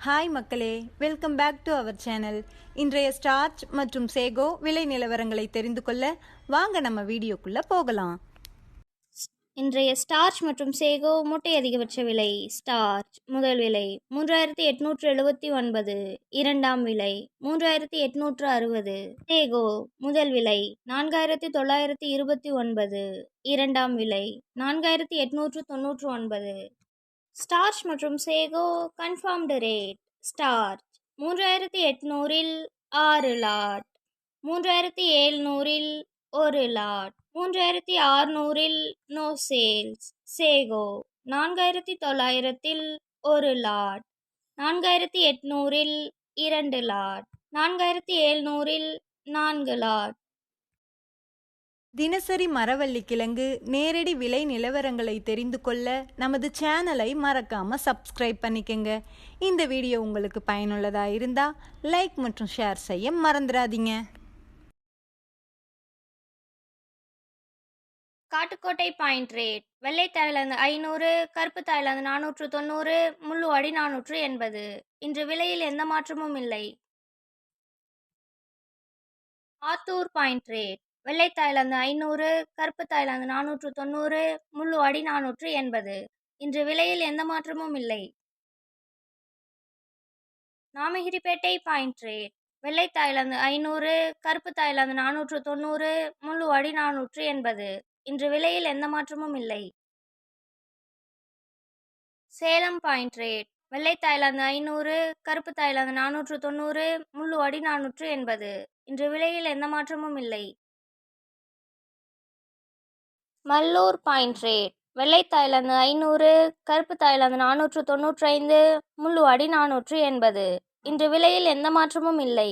Hi மக்களே, welcome back to our channel. இன்றைய starch மற்றும் சேகோ விலை நிலவரங்களை தெரிந்து கொள்ள வாங்க நம்ம வீடியோக்குள்ள போகலாம். இன்றைய ஸ்டார்ச் மற்றும் சேகோ மூட்டை அதிகபட்ச விலை. ஸ்டார்ச் முதல் விலை 3879, இரண்டாம் விலை 3860. சேகோ முதல் விலை 4929, இரண்டாம் விலை 4899. ஸ்டார்ச் மற்றும் சேகோ கன்ஃபார்ம்டு ரேட். ஸ்டார்ச் 3800-இல் 6 லாட், 3700-இல் 1 லாட், 3600-இல் நோ சேல்ஸ். சேகோ 4900-இல் 1 லாட், 4800-இல் 2 லாட், 4700-இல் 4 லாட். தினசரி மரவள்ளி கிழங்கு நேரடி விலை நிலவரங்களை தெரிந்து கொள்ள நமது சேனலை மறக்காம சப்ஸ்கிரைப் பண்ணிக்கங்க. இந்த வீடியோ உங்களுக்கு பயனுள்ளதா இருந்தா லைக் மற்றும் ஷேர் செய்ய மறந்துடாதீங்க. Kattukottai point rate. வெள்ளை தாய்லாந்து 500, கருப்பு தாய்லாந்து 490, முள்ளுவாடி 480. இன்று விலையில் எந்த மாற்றமும் இல்லை. Attur point rate. வெள்ளை தாய்லாந்து 500, கருப்பு தாய்லாந்து 490, முள்ளுவாடி 480. இன்று விலையில் எந்த மாற்றமும் இல்லை. Namagiripettai point rate. வெள்ளை தாய்லாந்து 500, கருப்பு தாய்லாந்து 490, முள்ளுவாடி 480. இன்று விலையில் எந்த மாற்றமும் இல்லை. Salem point rate. வெள்ளை தாய்லாந்து 500, கருப்பு தாய்லாந்து 490, முள்ளுவாடி 480. இன்று விலையில் எந்த மாற்றமும் இல்லை. Mallur point rate. வெள்ளை தாய்லாந்து 500, கருப்பு தாய்லாந்து 495, முள்ளுவாடி 480. இன்று விலையில் எந்த மாற்றமும் இல்லை.